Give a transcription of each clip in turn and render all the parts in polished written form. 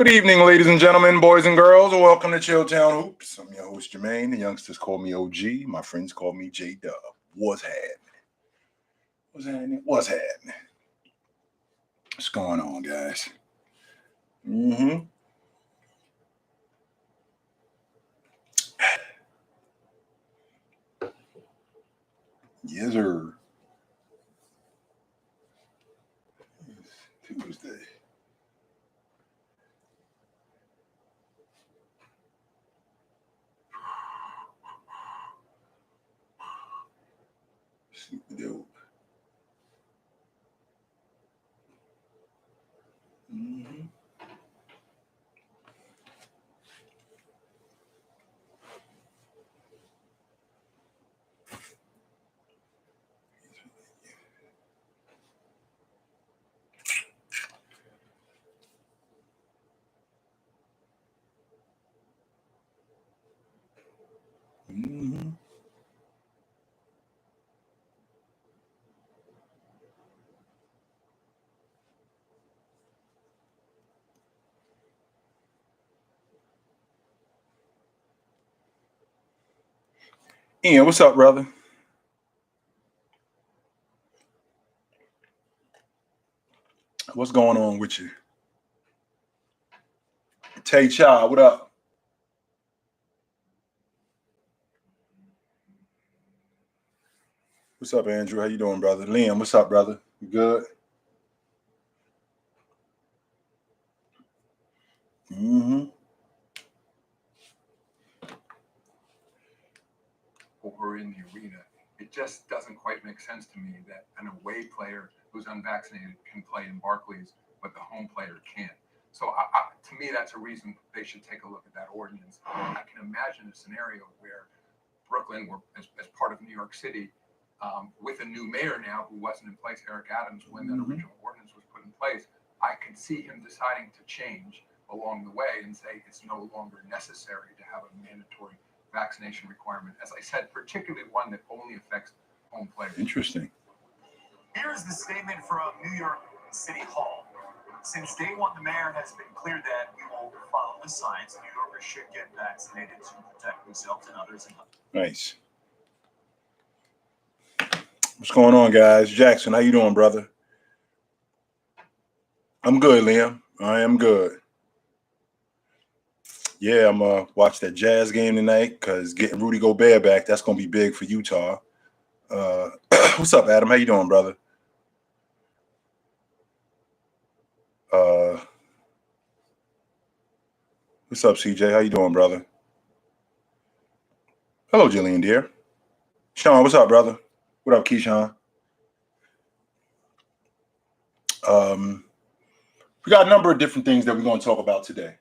Good evening, ladies and gentlemen, boys and girls. Welcome to Chilltown Hoops. I'm your host, Jermaine. The youngsters call me OG. My friends call me J-Dub. What's happening? What's happening? What's going on, guys? Yes, sir. It's Tuesday. Super dope. Ian, what's up, brother? What's going on with you? Tay Cha, what up? What's up, Andrew? How you doing, brother? Liam, what's up, brother? You good? Over in the arena, it just doesn't quite make sense to me that an away player who's unvaccinated can play in Barclays, but the home player can't. So to me, that's a reason they should take a look at that ordinance. I can imagine a scenario where Brooklyn, as part of New York City, with a new mayor now who wasn't in place, Eric Adams, when that original ordinance was put in place, I could see him deciding to change along the way and say it's no longer necessary to have a mandatory vaccination requirement. As I said, particularly one that only affects home players. Interesting. Here's the statement from New York City Hall. Since day one, the mayor has been clear that we will follow the science. New Yorkers should get vaccinated to protect themselves and others. Nice. What's going on, guys? Jackson, how you doing, brother? I'm good, Liam. I am good. Yeah, I'm going to watch that Jazz game tonight because getting Rudy Gobert back, that's going to be big for Utah. What's up, Adam? How you doing, brother? What's up, CJ? How you doing, brother? Hello, Jillian, dear. Sean, what's up, brother? What up, Keyshawn? We got a number of different things that we're going to talk about today.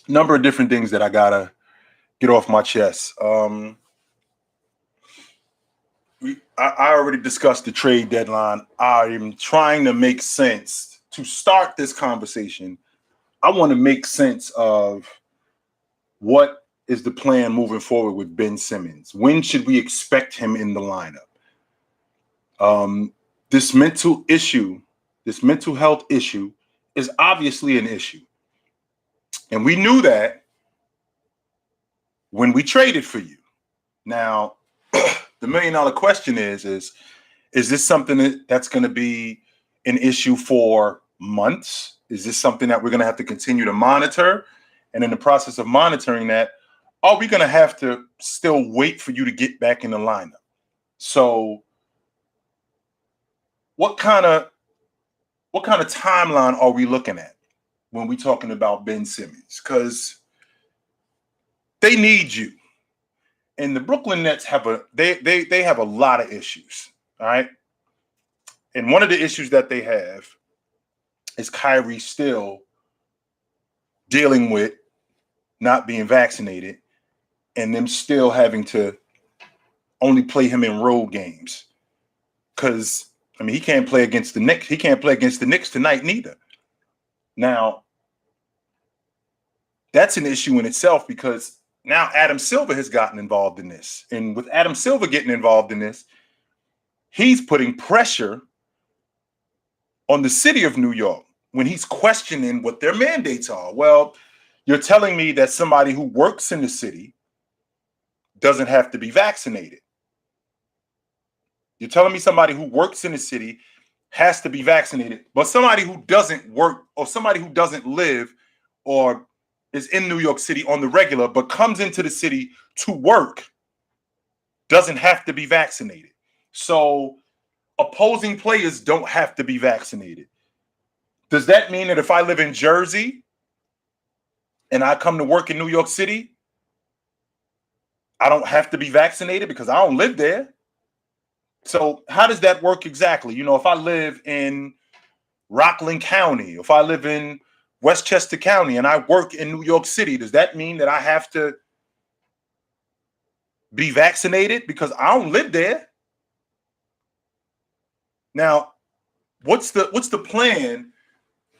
Number of different things that I got to get off my chest. I already discussed the trade deadline. I'm trying to make sense. To start this conversation, I want to make sense of what is the plan moving forward with Ben Simmons. When should we expect him in the lineup? This mental health issue is obviously an issue. And we knew that when we traded for you. Now, the $1 million question is this something that's going to be an issue for months? Is this something that we're going to have to continue to monitor? And in the process of monitoring that, are we going to have to still wait for you to get back in the lineup? So what kind of timeline are we looking at when we're talking about Ben Simmons? Because they need you. And the Brooklyn Nets have they have a lot of issues. All right. And one of the issues that they have is Kyrie still dealing with not being vaccinated and them still having to only play him in road games. Because, I mean, he can't play against the Knicks. He can't play against the Knicks tonight neither. Now, that's an issue in itself because now Adam Silver has gotten involved in this. And with Adam Silver getting involved in this, he's putting pressure on the city of New York when he's questioning what their mandates are. Well, you're telling me that somebody who works in the city doesn't have to be vaccinated. You're telling me somebody who works in the city has to be vaccinated, but somebody who doesn't work or somebody who doesn't live or is in New York City on the regular but comes into the city to work doesn't have to be vaccinated. So opposing players don't have to be vaccinated. Does that mean that if I live in Jersey and I come to work in New York City, I don't have to be vaccinated because I don't live there? So how does that work exactly? You know, if I live in Rockland County, if I live in Westchester County and I work in New York City, does that mean that I have to be vaccinated because I don't live there? Now, what's the plan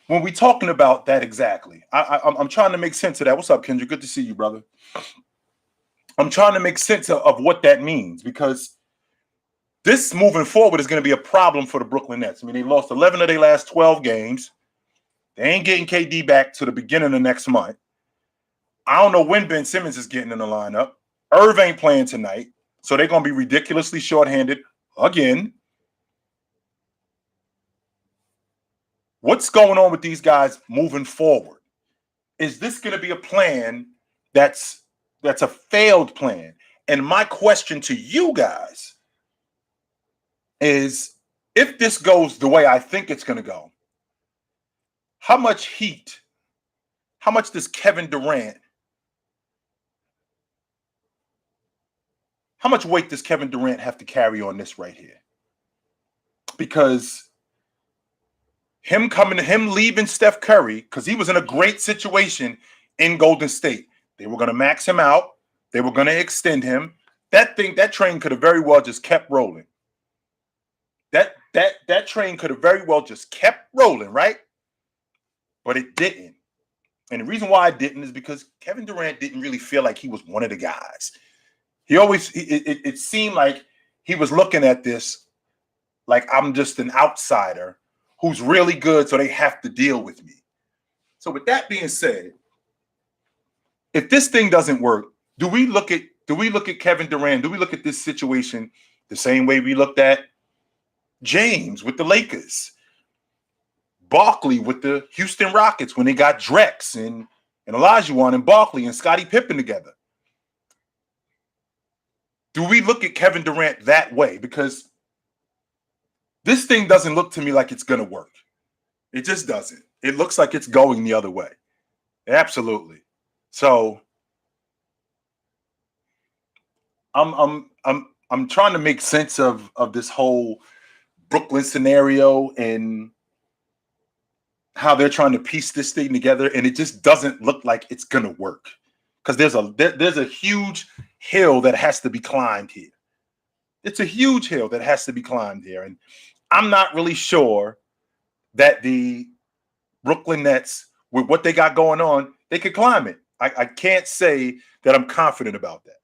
when we're talking about that exactly? I'm trying to make sense of that. What's up, Kendra? Good to see you, brother. I'm trying to make sense of what that means because this moving forward is going to be a problem for the Brooklyn Nets. I mean, they lost 11 of their last 12 games. They ain't getting KD back to the beginning of next month. I don't know when Ben Simmons is getting in the lineup. Irv ain't playing tonight, so they're going to be ridiculously shorthanded again. What's going on with these guys moving forward? Is this going to be a plan that's a failed plan? And my question to you guys is, if this goes the way I think it's going to go, how much heat, how much does Kevin Durant, how much weight does Kevin Durant have to carry on this right here? Because him leaving Steph Curry, because he was in a great situation in Golden State. They were going to max him out. They were going to extend him. That train could have very well just kept rolling. That train could have very well just kept rolling, right? But it didn't. And the reason why it didn't is because Kevin Durant didn't really feel like he was one of the guys. It seemed like he was looking at this like I'm just an outsider who's really good, so they have to deal with me. So with that being said, if this thing doesn't work, do we look at Kevin Durant? Do we look at this situation the same way we looked at James with the Lakers, Barkley with the Houston Rockets when they got Drex and Olajuwon and Barkley and Scottie Pippen together? Do we look at Kevin Durant that way? Because this thing doesn't look to me like it's going to work. It just doesn't. It looks like it's going the other way. Absolutely. So I'm trying to make sense of this whole Brooklyn scenario and how they're trying to piece this thing together, and it just doesn't look like it's going to work because there's a huge hill that has to be climbed here. It's a huge hill that has to be climbed here, and I'm not really sure that the Brooklyn Nets, with what they got going on, they could climb it. I can't say that I'm confident about that.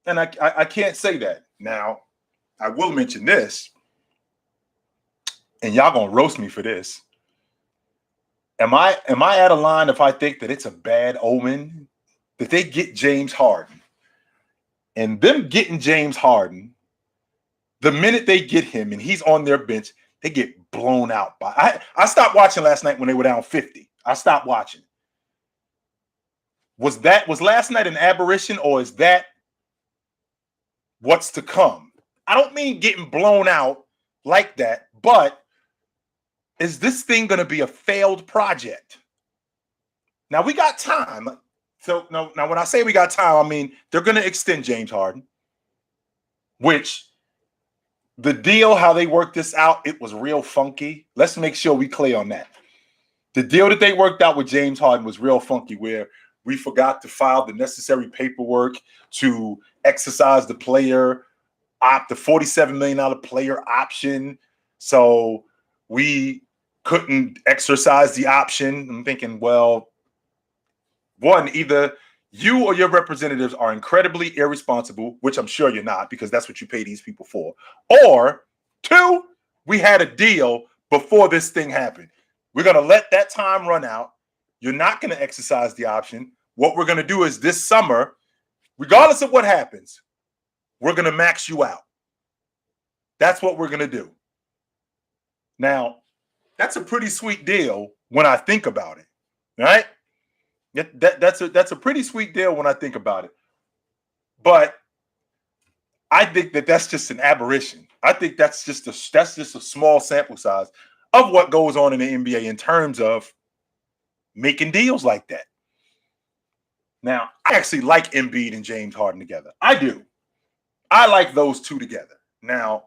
And I can't say that. Now, I will mention this, and y'all gonna roast me for this. Am I out of line if I think that it's a bad omen that they get James Harden? And them getting James Harden, the minute they get him and he's on their bench, they get blown out by. I stopped watching last night when they were down 50. I stopped watching. Was last night an aberration, or is that what's to come? I don't mean getting blown out like that, but is this thing going to be a failed project? Now we got time. So now when I say we got time, I mean they're going to extend James Harden, which the deal, how they worked this out, it was real funky. Let's make sure we clear on that. The deal that they worked out with James Harden was real funky, where we forgot to file the necessary paperwork to exercise the the $47 million player option. So we couldn't exercise the option. I'm thinking, well, one, either you or your representatives are incredibly irresponsible, which I'm sure you're not, because that's what you pay these people for. Or two, we had a deal, before this thing happened. We're going to let that time run out. You're not going to exercise the option. What we're going to do is this summer, regardless of what happens, we're going to max you out. That's what we're going to do. Now, that's a pretty sweet deal when I think about it, right? That's a pretty sweet deal when I think about it. But I think that's just an aberration. I think that's just a small sample size of what goes on in the NBA in terms of making deals like that. Now, I actually like Embiid and James Harden together. I do. I like those two together. Now,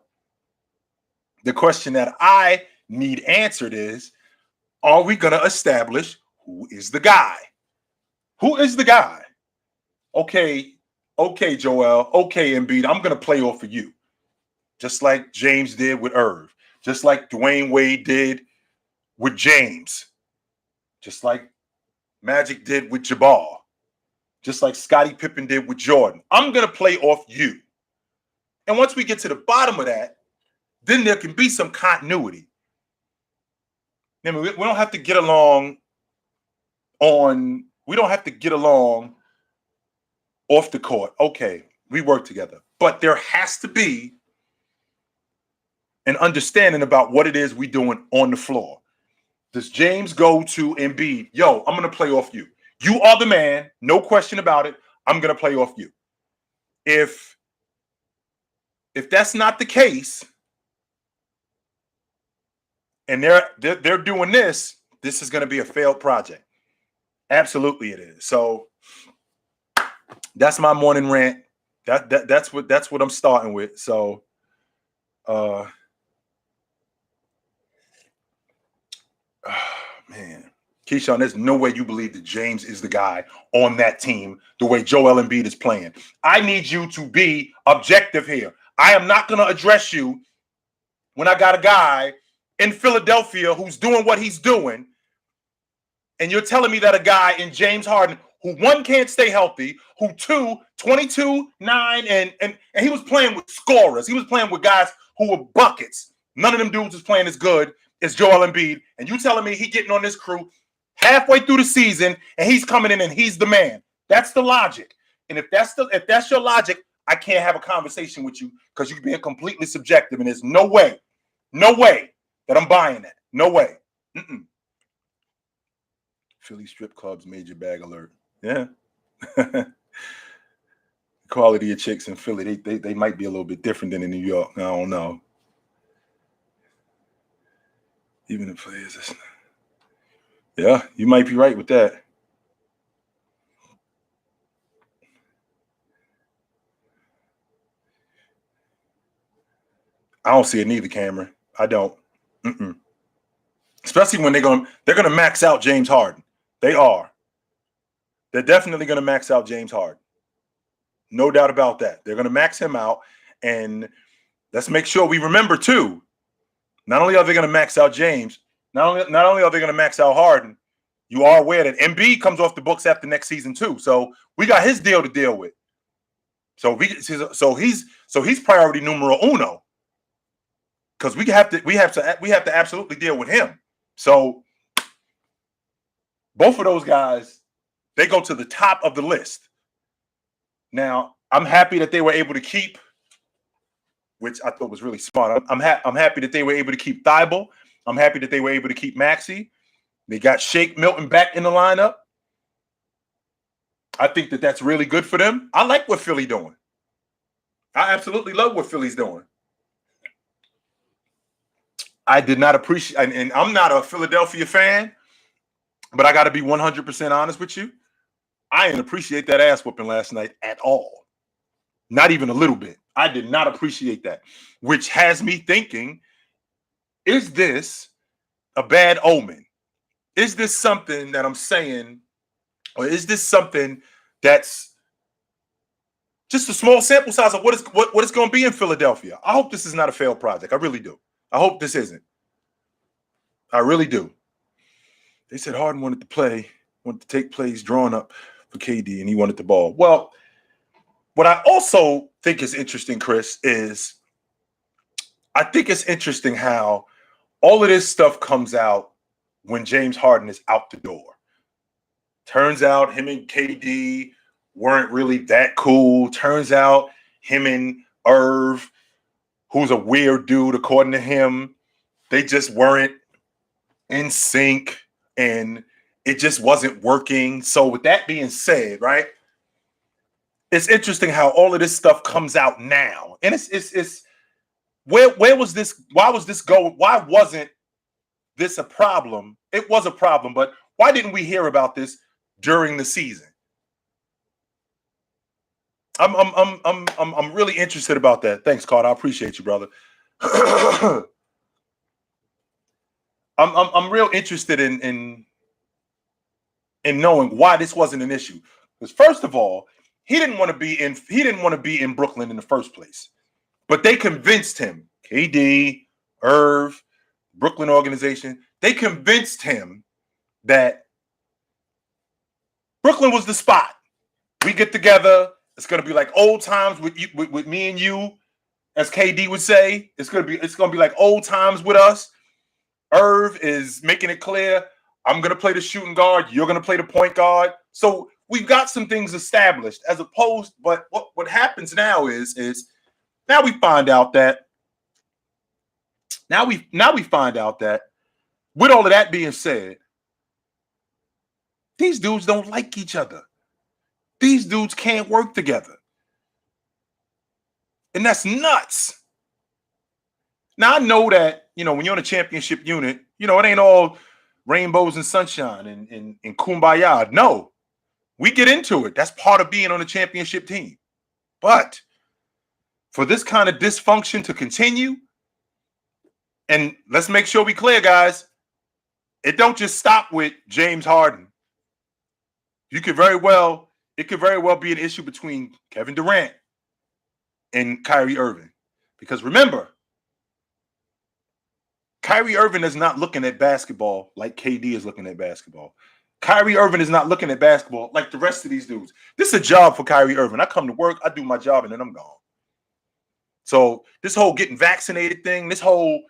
the question that I need answered is, are we going to establish who is the guy? Who is the guy? Okay, Joel. Okay, Embiid, I'm going to play off of you. Just like James did with Irv. Just like Dwayne Wade did with James. Just like Magic did with Jabbar. Just like Scottie Pippen did with Jordan. I'm going to play off you. And once we get to the bottom of that, then there can be some continuity. I mean, we don't have to get along we don't have to get along off the court. Okay, we work together. But there has to be an understanding about what it is we're doing on the floor. Does James go to Embiid? Yo, I'm going to play off you. You are the man. No question about it. I'm going to play off you. If that's not the case, and they're doing this is going to be a failed project. Absolutely it is. So that's my morning rant. That's what I'm starting with. So man, Keyshawn, there's no way you believe that James is the guy on that team the way Joel Embiid is playing. I need you to be objective here. I am not going to address you when I got a guy in Philadelphia who's doing what he's doing, and you're telling me that a guy in James Harden who, one, can't stay healthy, who, two, 22, 9, and he was playing with scorers. He was playing with guys who were buckets. None of them dudes was playing as good as Joel Embiid, and you telling me he getting on this crew halfway through the season and he's coming in and he's the man. That's the logic. And if that's your logic, I can't have a conversation with you because you're being completely subjective, and there's no way that I'm buying that. No way. Philly strip clubs, major bag alert. Yeah. Quality of chicks in Philly, they might be a little bit different than in New York. I don't know. Even the players. Yeah, you might be right with that. I don't see it neither, Cameron. I don't. Especially when they're gonna max out James Harden. They are. They're definitely gonna max out James Harden. No doubt about that. They're gonna max him out, and let's make sure we remember too. Not only are they gonna max out James, not only are they gonna max out Harden, you are aware that Embiid comes off the books after next season too. So we got his deal to deal with. So he's priority numero uno. Because we have to absolutely deal with him. So both of those guys, they go to the top of the list. Now, I'm happy that they were able to keep, which I thought was really smart. I'm happy that they were able to keep Thibault. I'm happy that they were able to keep Maxey. They got Shake Milton back in the lineup. I think that that's really good for them. I like what Philly doing. I absolutely love what Philly's doing. I did not appreciate, and I'm not a Philadelphia fan, but I got to be 100% honest with you. I didn't appreciate that ass whooping last night at all. Not even a little bit. I did not appreciate that, which has me thinking, is this a bad omen? Is this something that I'm saying, or is this something that's just a small sample size of what it's going to be in Philadelphia? I hope this is not a failed project. I really do. I hope this isn't. I really do. They said Harden wanted to take plays drawn up for KD, and he wanted the ball. Well, what I also think is interesting, Chris, is I think it's interesting how all of this stuff comes out when James Harden is out the door. Turns out him and KD weren't really that cool. Turns out him and Irv, who's a weird dude according to him, they just weren't in sync and it just wasn't working. So with that being said, right, it's interesting how all of this stuff comes out now. And it's where was this? Why was this going? Why wasn't this a problem? It was a problem, but why didn't we hear about this during the season? I'm really interested about that. Thanks, Carter. I appreciate you, brother. I'm real interested in knowing why this wasn't an issue. Because first of all, he didn't want to be in Brooklyn in the first place. But they convinced him, KD, Irv, Brooklyn organization, they convinced him that Brooklyn was the spot. We get together. It's going to be like old times with you, with me and you, as KD would say. It's going to be like old times with us. Irv is making it clear, I'm going to play the shooting guard. You're going to play the point guard. So we've got some things established as opposed, but what happens now is now we find out that with all of that being said, these dudes don't like each other. These dudes can't work together. And that's nuts. Now, I know that, when you're on a championship unit, it ain't all rainbows and sunshine and kumbaya. No, we get into it. That's part of being on a championship team. But for this kind of dysfunction to continue, and let's make sure we clear, guys, it don't just stop with James Harden. It could very well be an issue between Kevin Durant and Kyrie Irving. Because remember, Kyrie Irving is not looking at basketball like KD is looking at basketball. Kyrie Irving is not looking at basketball like the rest of these dudes. This is a job for Kyrie Irving. I come to work, I do my job, and then I'm gone. So this whole getting vaccinated thing, this whole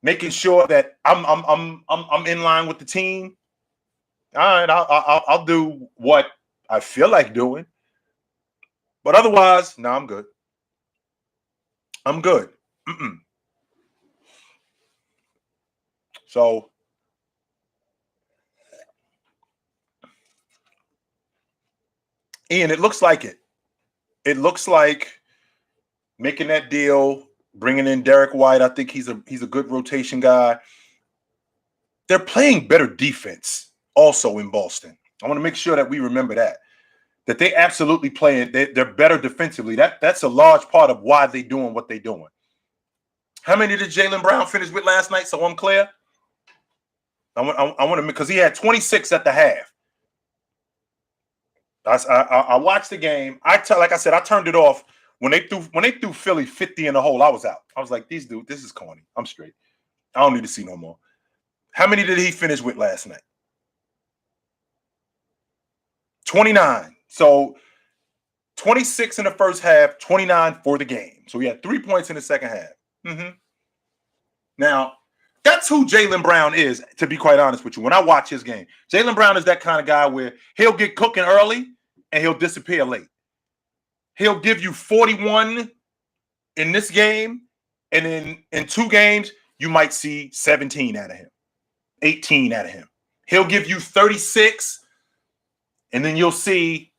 making sure that I'm in line with the team. All right, I'll do what I feel like doing, but otherwise, no, I'm good. I'm good. So, Ian, it looks like it. It looks like making that deal, bringing in Derek White. I think he's a good rotation guy. They're playing better defense also in Boston. I want to make sure that we remember that they absolutely play it. They're better defensively. That's a large part of why they're doing what they're doing. How many did Jaylen Brown finish with last night? So I'm clear. I want to, because he had 26 at the half. I watched the game. Like I said, I turned it off when they threw Philly 50 in the hole. I was out. I was like, these dudes, this is corny. I'm straight. I don't need to see no more. How many did he finish with last night? 29. So 26 in the first half, 29 for the game. So he had 3 points in the second half. Now, that's who Jaylen Brown is, to be quite honest with you. When I watch his game, Jaylen Brown is that kind of guy where he'll get cooking early and he'll disappear late. He'll give you 41 in this game, and then in 2 games, you might see 17 out of him, 18 out of him. He'll give you 36, and then you'll see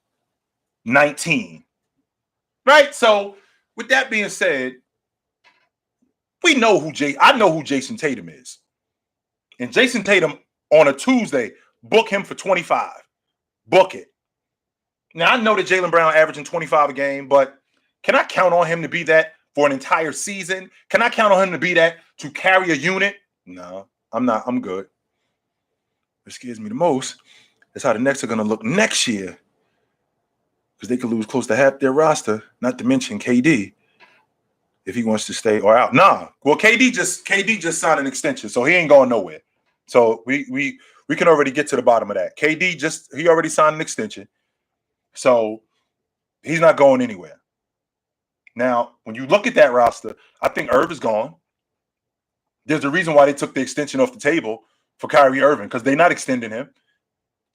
19. Right? So, with that being said, I know who Jason Tatum is. And Jason Tatum on a Tuesday, book him for 25. Book it. Now, I know that Jaylen Brown averaging 25 a game, but can I count on him to be that for an entire season? Can I count on him to be that to carry a unit? No, I'm not. I'm good. What scares me the most is how the Nets are going to look next year, because they could lose close to half their roster, not to mention KD. If he wants to stay or out. Nah. Well, KD just signed an extension, so he ain't going nowhere. So we can already get to the bottom of that. He already signed an extension. So he's not going anywhere. Now, when you look at that roster, I think Irv is gone. There's a reason why they took the extension off the table for Kyrie Irving, because they're not extending him.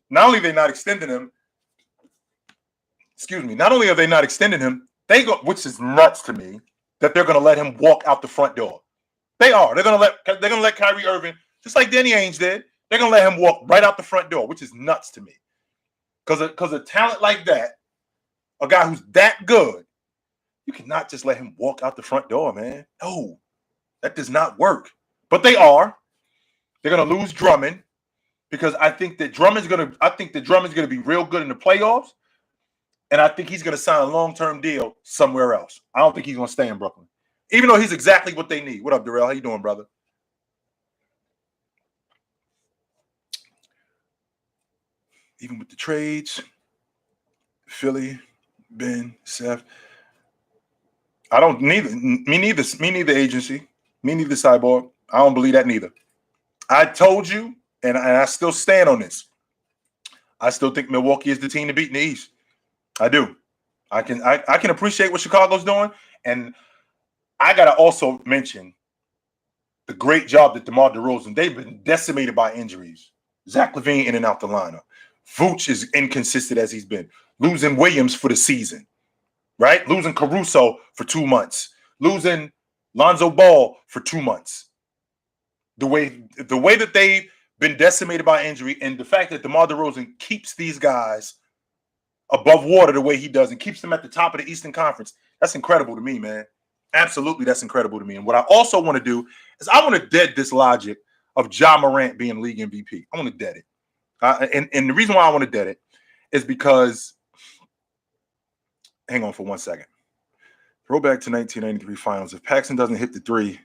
Not only are they not extending him, not only are they not extending him, which is nuts to me, that they're going to let him walk out the front door. They are. They're going to let Kyrie Irving, just like Danny Ainge did, they're going to let him walk right out the front door, which is nuts to me. Because a talent like that, a guy who's that good, you cannot just let him walk out the front door, man. No, that does not work. But they are. They're going to lose Drummond, because I think that Drummond's going to be real good in the playoffs, and I think he's going to sign a long-term deal somewhere else. I don't think he's going to stay in Brooklyn, even though he's exactly what they need. What up, Darrell? How you doing, brother? Even with the trades, Philly, Ben, Seth, I don't neither. Me neither agency. Me neither, Cyborg. I don't believe that neither. I told you, and I still stand on this. I still think Milwaukee is the team to beat in the East. I do. I can appreciate what Chicago's doing, and I gotta also mention the great job that DeMar DeRozan. They've been decimated by injuries. Zach LaVine in and out the lineup. Vooch is inconsistent as he's been. Losing Williams for the season, right? Losing Caruso for 2 months. Losing Lonzo Ball for 2 months. The way that they've been decimated by injury, and the fact that DeMar DeRozan keeps these guys above water the way he does and keeps them at the top of the Eastern Conference, that's incredible to me, man. Absolutely, that's incredible to me. And what I also want to do is I want to dead this logic of Ja Morant being league MVP. I want to dead it. And the reason why I want to dead it is because, hang on for 1 second. Throwback to 1993 finals. If Paxson doesn't hit the three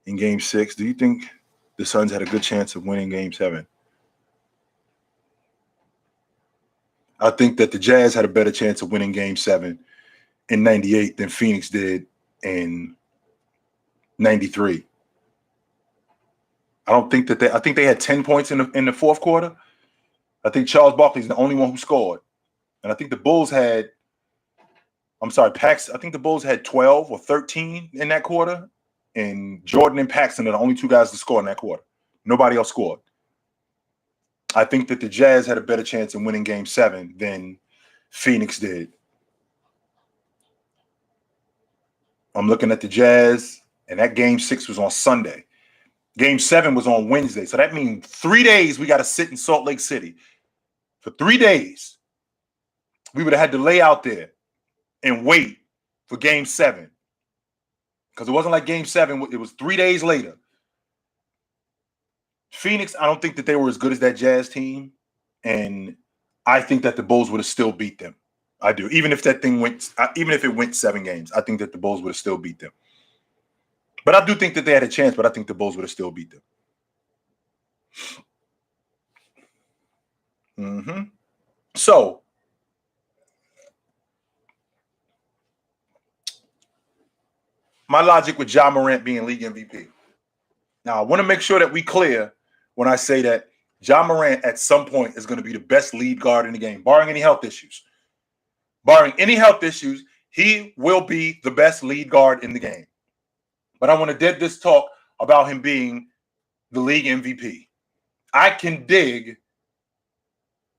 in game 6, do you think the Suns had a good chance of winning game 7? I think that the Jazz had a better chance of winning game 7 in 98 than Phoenix did in 93. I think they had 10 points in the fourth quarter. I think Charles Barkley's the only one who scored. And I think the Bulls had, I think the Bulls had 12 or 13 in that quarter. And Jordan and Paxson are the only two guys to score in that quarter. Nobody else scored. I think that the Jazz had a better chance of winning game 7 than Phoenix did. I'm looking at the Jazz, and that game 6 was on Sunday. Game 7 was on Wednesday. So that means 3 days we got to sit in Salt Lake City. For 3 days, we would have had to lay out there and wait for game 7. Because it wasn't like game 7. It was 3 days later. Phoenix, I don't think that they were as good as that Jazz team. And I think that the Bulls would have still beat them. I do. Even if it went 7 games, I think that the Bulls would have still beat them. But I do think that they had a chance, but I think the Bulls would have still beat them. So, my logic with Ja Morant being league MVP. Now, I want to make sure that we clear when I say that Ja Morant at some point is going to be the best lead guard in the game, barring any health issues. Barring any health issues, he will be the best lead guard in the game. But I want to dead this talk about him being the league MVP. I can dig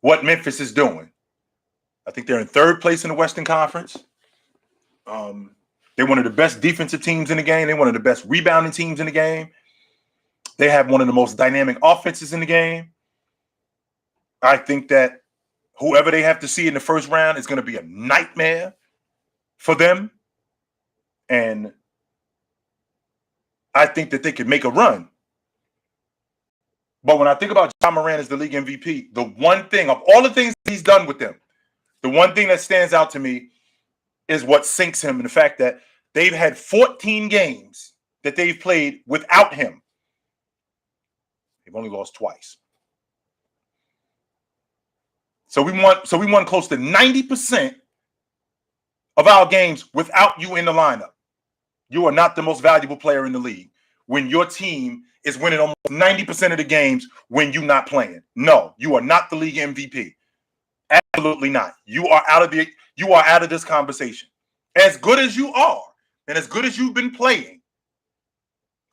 what Memphis is doing. I think they're in 3rd place in the Western Conference. They're one of the best defensive teams in the game. They're one of the best rebounding teams in the game. They have one of the most dynamic offenses in the game. I think that whoever they have to see in the first round is going to be a nightmare for them. And I think that they could make a run. But when I think about Ja Morant as the league MVP, the one thing of all the things he's done with them, the one thing that stands out to me is what sinks him in the fact that they've had 14 games that they've played without him. They've only lost twice. So we won close to 90% of our games without you in the lineup. You are not the most valuable player in the league when your team is winning almost 90% of the games when you're not playing. No, you are not the league MVP. Absolutely not. You are out of this conversation. As good as you are, and as good as you've been playing,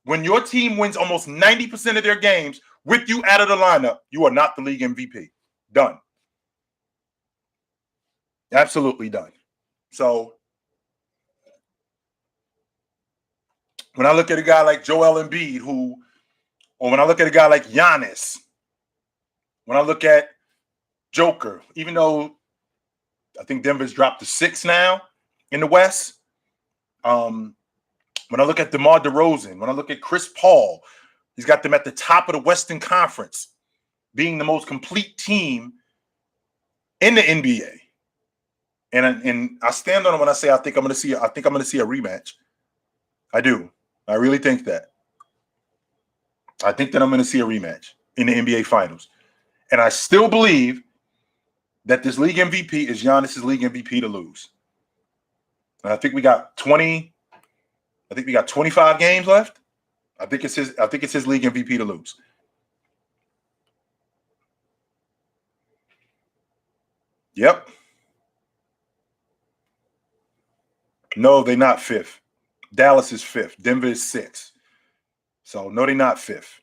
When your team wins almost 90% of their games with you out of the lineup, you are not the league MVP. Done. Absolutely done. So when I look at a guy like Joel Embiid, or when I look at a guy like Giannis, when I look at Joker, even though I think Denver's dropped to 6 now in the West, when I look at DeMar DeRozan, when I look at Chris Paul, he's got them at the top of the Western Conference, being the most complete team in the NBA. And I stand on it when I say I think I'm going to see a rematch. I do. I really think that. I think that I'm going to see a rematch in the NBA Finals. And I still believe that this league MVP is Giannis's league MVP to lose. And I think we got 25 games left. I think it's his league MVP to lose. Yep. No, they're not 5th. Dallas is 5th. Denver is 6th. So no, they're not 5th.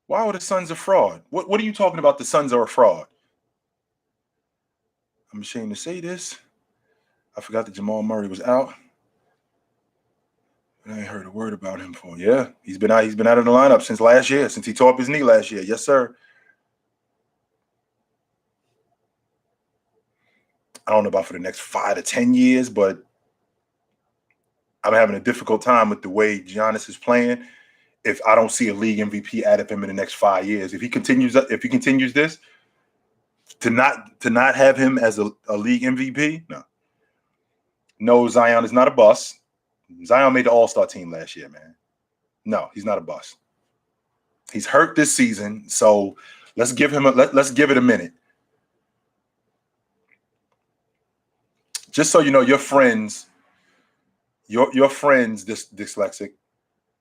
Why are the Suns a fraud? What are you talking about? The Suns are a fraud. I'm ashamed to say this. I forgot that Jamal Murray was out. I ain't heard a word about him for. Yeah, he's been out of the lineup since last year, since he tore up his knee last year. Yes, sir. I don't know about for the next 5 to 10 years, but I'm having a difficult time with the way Giannis is playing. If I don't see a league MVP out of him in the next 5 years, if he continues this, to not have him as a league MVP, no, Zion is not a bust. Zion made the All-Star team last year, man. No, he's not a bust. He's hurt this season, so let's give it a minute. Just so you know, your friends, dyslexic,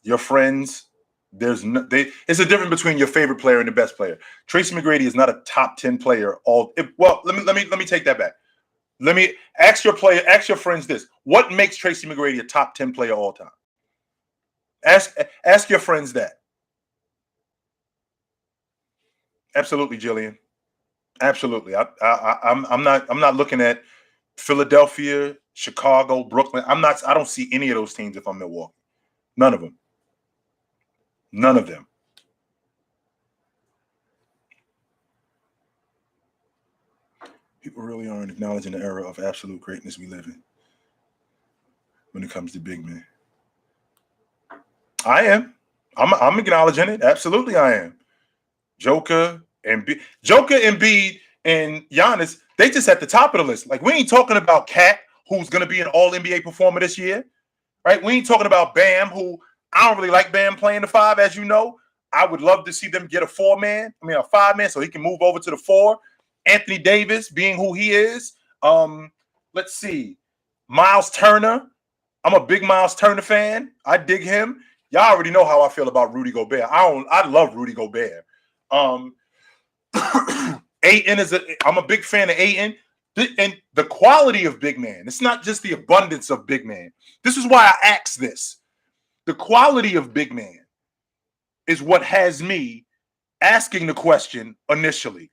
your friends. It's a difference between your favorite player and the best player. Tracy McGrady is not a top 10 player. Let me take that back. Let me ask your friends this: what makes Tracy McGrady a top 10 player all time? Ask your friends that. Absolutely, Jillian. Absolutely. I'm not looking at Philadelphia, Chicago, Brooklyn. I don't see any of those teams if I'm Milwaukee. None of them. None of them. People really aren't acknowledging the era of absolute greatness we live in when it comes to big men. I am. I'm acknowledging it. Absolutely, I am. Joker, Embiid, and Giannis, they just at the top of the list. Like, we ain't talking about Cat, who's going to be an All-NBA performer this year, right? We ain't talking about Bam, who I don't really like Bam playing the 5, as you know. I would love to see them get a 5-man, so he can move over to the 4. Anthony Davis being who he is. Let's see. Miles Turner. I'm a big Miles Turner fan. I dig him. Y'all already know how I feel about Rudy Gobert. I love Rudy Gobert. Ayton I'm a big fan of Ayton. And the quality of big man. It's not just the abundance of big man. This is why I asked this. The quality of big man is what has me asking the question initially.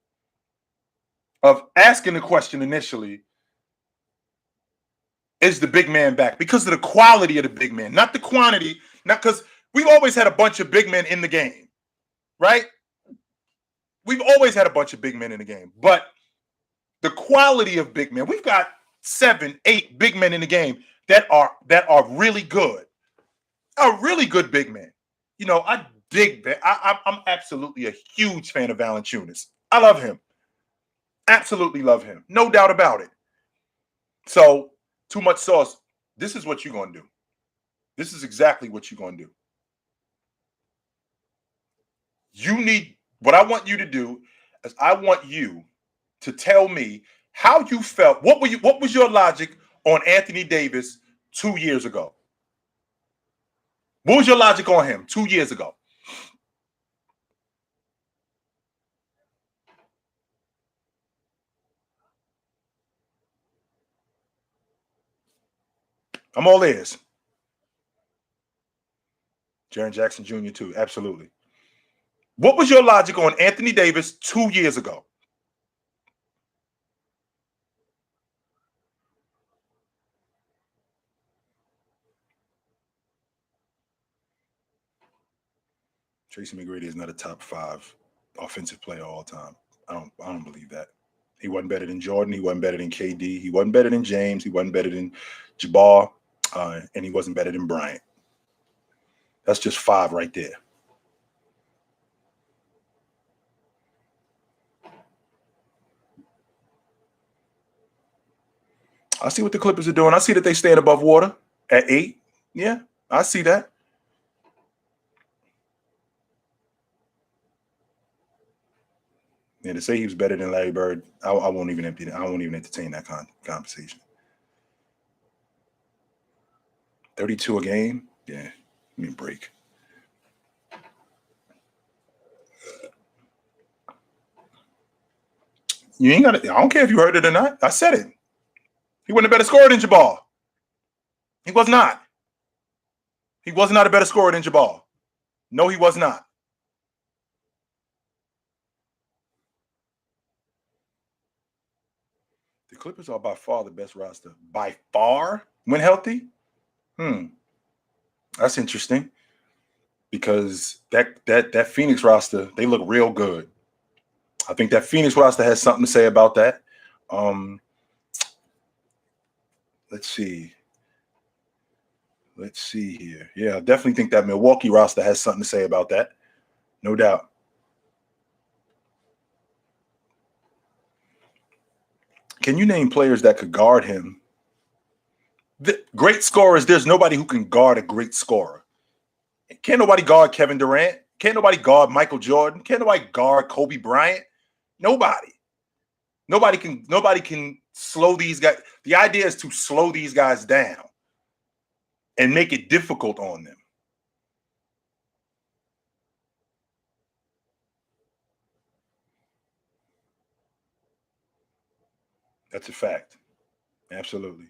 Is the big man back? Because of the quality of the big man, not the quantity. Not because we've always had a bunch of big men in the game, right? We've always had a bunch of big men in the game, but the quality of big men, we've got 7, 8 big men in the game that are really good, big men. You know, I dig that. I'm absolutely a huge fan of Valanciunas. I love him. Absolutely love him. No doubt about it. So, too much sauce. This is what you're going to do. This is exactly what you're going to do. What I want you to do is I want you to tell me how you felt. What was your logic on Anthony Davis 2 years ago? What was your logic on him 2 years ago? I'm all ears. Jaren Jackson Jr. too, absolutely. What was your logic on Anthony Davis 2 years ago? Tracy McGrady is not a top 5 offensive player all time. I don't believe that. He wasn't better than Jordan. He wasn't better than KD. He wasn't better than James. He wasn't better than Jabbar. And he wasn't better than Bryant. That's just 5 right there. I see what the Clippers are doing. I see that they stand above water at 8. Yeah, I see that. And to say he was better than Larry Bird, I won't even entertain that conversation. 32 a game? Yeah, give me a break. You ain't got it. I don't care if you heard it or not. I said it. He wasn't a better scorer than Jabbar. He was not. He was not a better scorer than Jabbar. No, he was not. The Clippers are by far the best roster. By far, when healthy? That's interesting. Because that Phoenix roster, they look real good. I think that Phoenix roster has something to say about that. Let's see. Let's see here. Yeah, I definitely think that Milwaukee roster has something to say about that. No doubt. Can you name players that could guard him? The great scorers, there's nobody who can guard a great scorer. Can't nobody guard Kevin Durant. Can't nobody guard Michael Jordan. Can't nobody guard Kobe Bryant. Nobody. Nobody can slow these guys. The idea is to slow these guys down and make it difficult on them. That's a fact. Absolutely.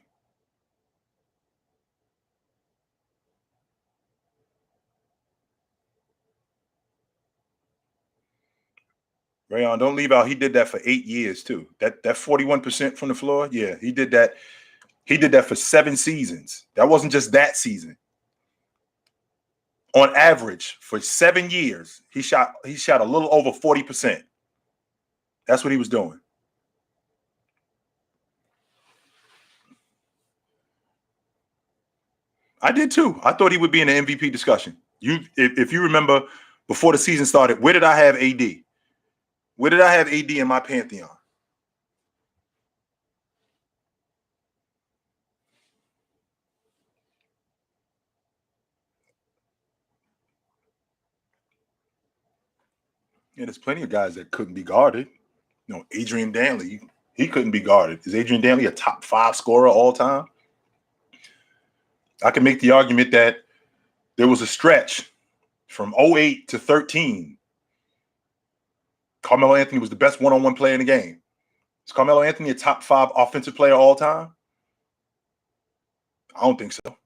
Rayon, don't leave out. He did that for 8 years too. That 41% from the floor. Yeah, he did that. He did that for 7 seasons. That wasn't just that season. On average, for 7 years, he shot a little over 40%. That's what he was doing. I did too. I thought he would be in the MVP discussion. If you remember, before the season started, where did I have AD? Where did I have AD in my pantheon? Yeah, there's plenty of guys that couldn't be guarded. You know, Adrian Dantley, he couldn't be guarded. Is Adrian Dantley a top 5 scorer all time? I can make the argument that there was a stretch from 08 to 13. Carmelo Anthony was the best one-on-one player in the game. Is Carmelo Anthony a top 5 offensive player all time? I don't think so.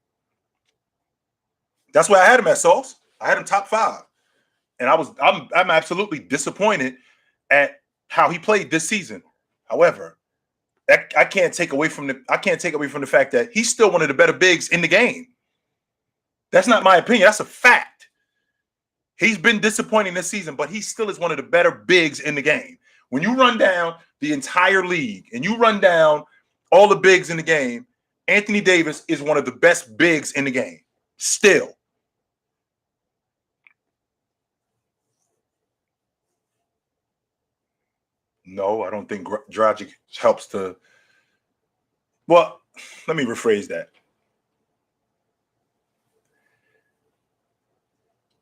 That's where I had him at, Sauce. I had him top 5. And I'm absolutely disappointed at how he played this season. However, I can't take away from the fact that he's still one of the better bigs in the game. That's not my opinion. That's a fact. He's been disappointing this season, but he still is one of the better bigs in the game. When you run down the entire league and you run down all the bigs in the game, Anthony Davis is one of the best bigs in the game. Still. No, I don't think Dragic helps to. Well, let me rephrase that.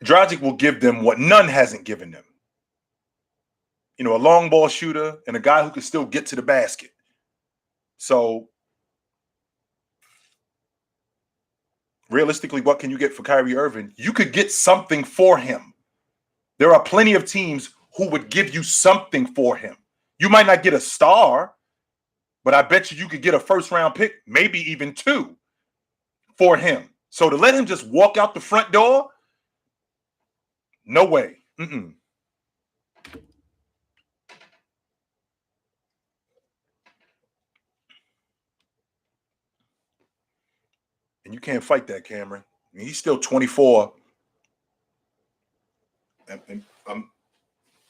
Dragic will give them what none hasn't given them. You know, a long ball shooter and a guy who can still get to the basket. So, realistically, what can you get for Kyrie Irving? You could get something for him. There are plenty of teams who would give you something for him. You might not get a star, but I bet you could get a first-round pick, maybe even 2, for him. So to let him just walk out the front door, no way. Mm-mm. And you can't fight that, Cameron. I mean, he's still 24. And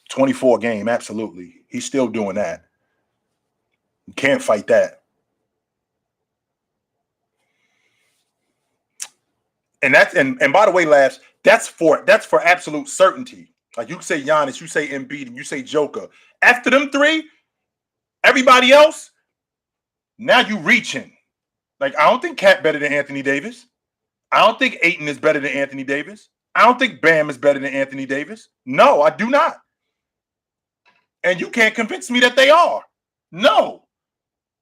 24 game, absolutely. He's still doing that. You can't fight that. And that's and by the way, Labs, that's for absolute certainty. Like you say Giannis, you say Embiid, and you say Joker. After them three, everybody else, now you reaching. Like, I don't think Cat better than Anthony Davis. I don't think Ayton is better than Anthony Davis. I don't think Bam is better than Anthony Davis. No, I do not. And you can't convince me that they are. No.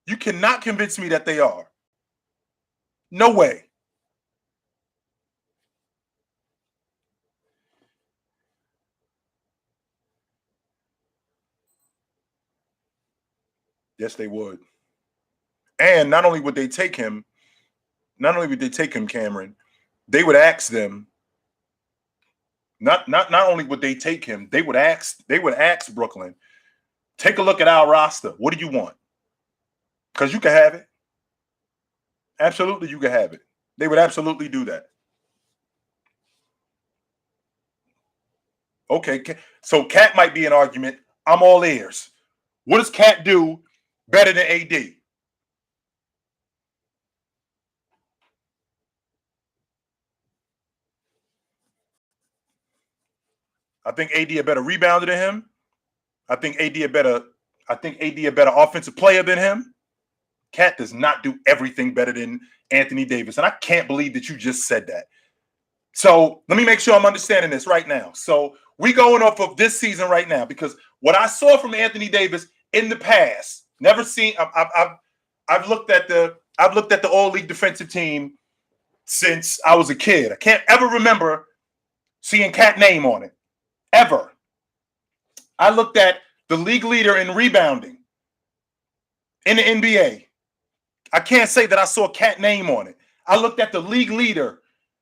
You cannot convince me that they are. No way. Yes, they would. And not only would they take him, Cameron, they would ask them. Not only would they take him, they would ask Brooklyn, take a look at our roster. What do you want? Because you can have it. Absolutely, you can have it. They would absolutely do that. Okay, so Cat might be an argument. I'm all ears. What does Cat do better than AD? I think AD a better rebounder than him. I think AD a better offensive player than him. Cat does not do everything better than Anthony Davis. And I can't believe that you just said that. So let me make sure I'm understanding this right now. So we going off of this season right now, because what I saw from Anthony Davis in the past, never seen. I've looked at the All League defensive team since I was a kid. I can't ever remember seeing Cat name on it. Ever. I looked at the league leader in rebounding in the NBA. I can't say that I saw Cat name on it. I looked at the league leader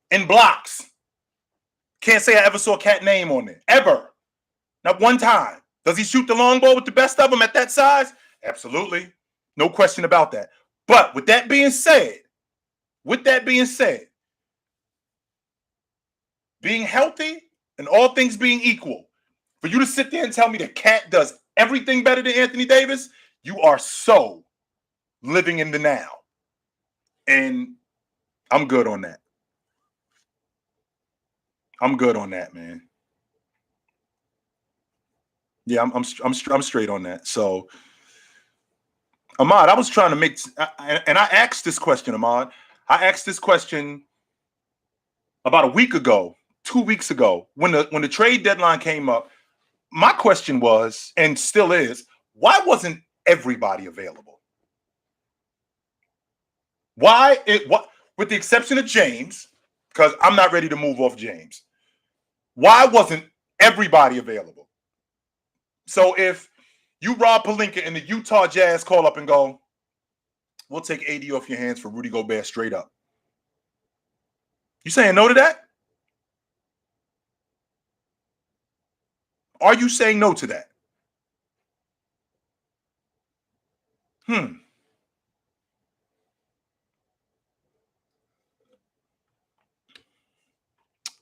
in blocks. Can't say I ever saw Cat name on it. Ever. Not one time. Does he shoot the long ball with the best of them at that size? Absolutely. No question about that. But with that being said, being healthy and all things being equal, for you to sit there and tell me that Cat does everything better than Anthony Davis, you are so living in the now. And I'm good on that. I'm good on that, man. Yeah, I'm straight on that. So, Ahmad, I was trying to make, and I asked this question, Ahmad. I asked this question about a week ago, 2 weeks ago, when the trade deadline came up. My question was, and still is, why wasn't everybody available? What, with the exception of James, because I'm not ready to move off James. Why wasn't everybody available? So if you Rob Pelinka and the Utah Jazz call up and go, we'll take AD off your hands for Rudy Gobert straight up. You saying no to that? Are you saying no to that?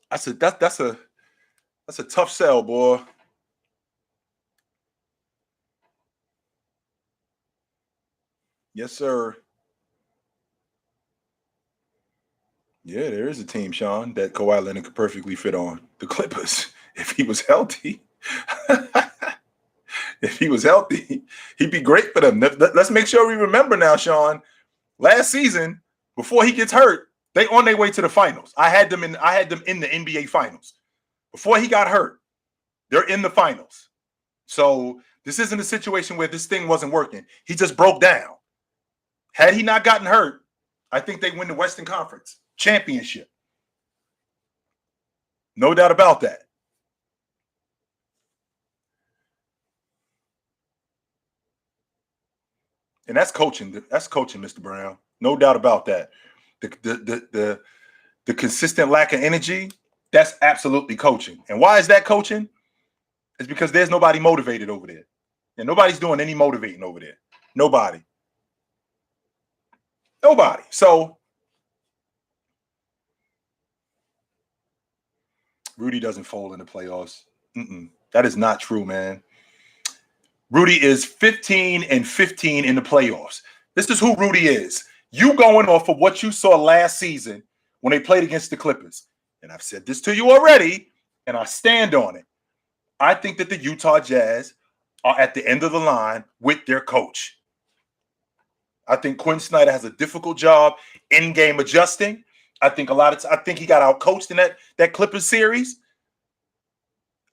That's a tough sell, boy. Yes, sir. Yeah, there is a team, Sean, that Kawhi Leonard could perfectly fit on. The Clippers, if he was healthy. If he was healthy, he'd be great for them. Let's make sure we remember now, Sean. Last season, before he gets hurt, they on their way to the finals. I had them in the NBA finals. Before he got hurt, they're in the finals. So this isn't a situation where this thing wasn't working. He just broke down. Had he not gotten hurt, I think they win the Western Conference Championship. No doubt about that. And that's coaching. That's coaching, Mr. Brown. No doubt about that. the consistent lack of energy, that's absolutely coaching. And why is that coaching? It's because there's nobody motivated over there. And nobody's doing any motivating over there. Nobody. So Rudy doesn't fold in the playoffs. That is not true, man. Rudy is 15-15 in the playoffs. This is who Rudy is. You going off of what you saw last season when they played against the Clippers. And I've said this to you already, and I stand on it. I think that the Utah Jazz are at the end of the line with their coach. I think Quinn Snyder has a difficult job in-game adjusting. I think I think he got out-coached in that Clippers series.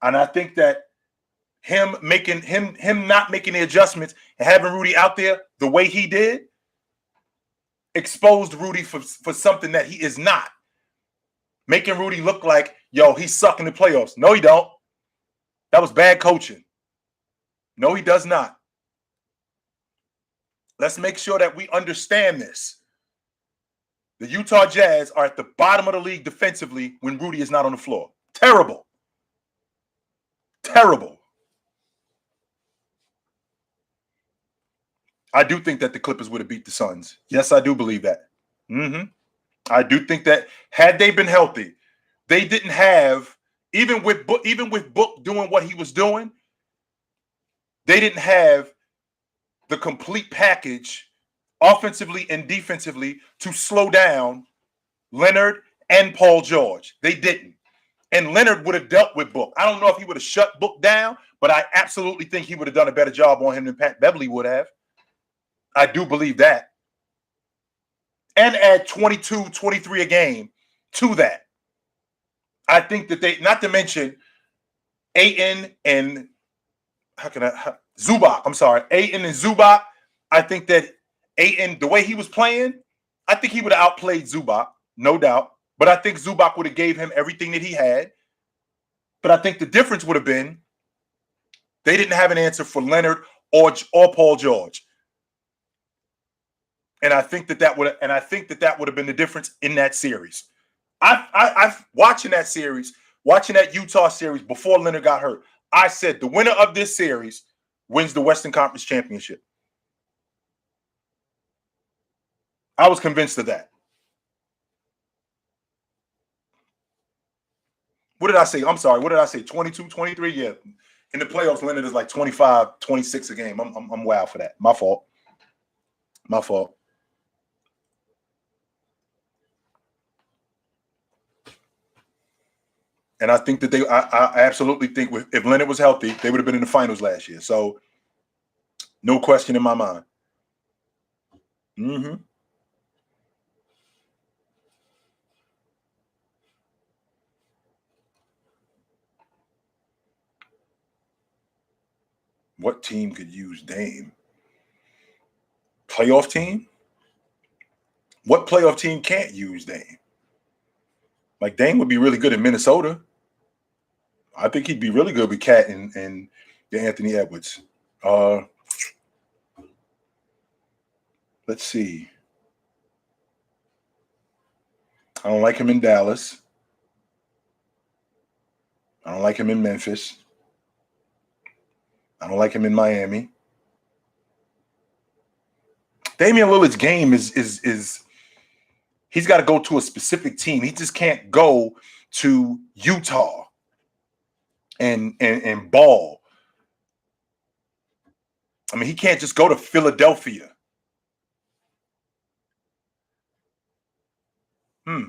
And I think that him not making the adjustments and having Rudy out there the way he did exposed Rudy for something that he is not. Making Rudy look like, yo, he's sucking the playoffs. No, he don't. That was bad coaching. No, he does not. Let's make sure that we understand this. The Utah Jazz are at the bottom of the league defensively when Rudy is not on the floor. Terrible. Terrible. I do think that the Clippers would have beat the Suns. Yes, I do believe that. I do think that had they been healthy, they didn't have, even with Book doing what he was doing, they didn't have the complete package offensively and defensively to slow down Leonard and Paul George. They didn't. And Leonard would have dealt with Book. I don't know if he would have shut Book down, but I absolutely think he would have done a better job on him than Pat Beverly would have. I do believe that. And add 22, 23 a game to that. I think that they, not to mention Ayton and Zubac. I'm sorry, Ayton and Zubac. I think that Ayton, the way he was playing, I think he would have outplayed Zubac, no doubt. But I think Zubac would have gave him everything that he had. But I think the difference would have been they didn't have an answer for Leonard or Paul George. And I think that would have been the difference in that series. I've watching that series, watching that Utah series before Leonard got hurt. I said the winner of this series wins the Western Conference Championship. I was convinced of that. What did I say? I'm sorry. What did I say? 22, 23? Yeah. In the playoffs, Leonard is like 25, 26 a game. I'm wild for that. My fault. And I think that I absolutely think if Leonard was healthy, they would have been in the finals last year. So, no question in my mind. What team could use Dame? Playoff team? What playoff team can't use Dame? Like, Dame would be really good in Minnesota. I think he'd be really good with Cat and Anthony Edwards. Let's see. I don't like him in Dallas. I don't like him in Memphis. I don't like him in Miami. Damian Lillard's game is he's got to go to a specific team. He just can't go to Utah and ball. I mean, he can't just go to Philadelphia. Yeah,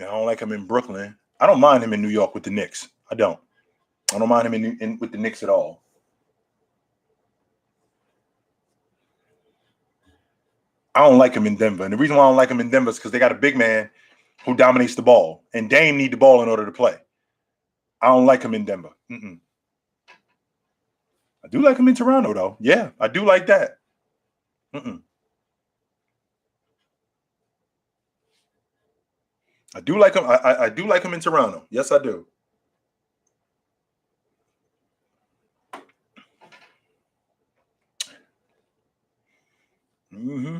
I don't like him in Brooklyn. I don't mind him in New York with the Knicks. I don't mind him with the Knicks at all. I don't like him in Denver. And the reason why I don't like him in Denver is because they got a big man who dominates the ball. And Dame need the ball in order to play. I don't like him in Denver. I do like him in Toronto, though. Yeah, I do like that. I do like him. I do like him in Toronto. Yes, I do. Mm-hmm.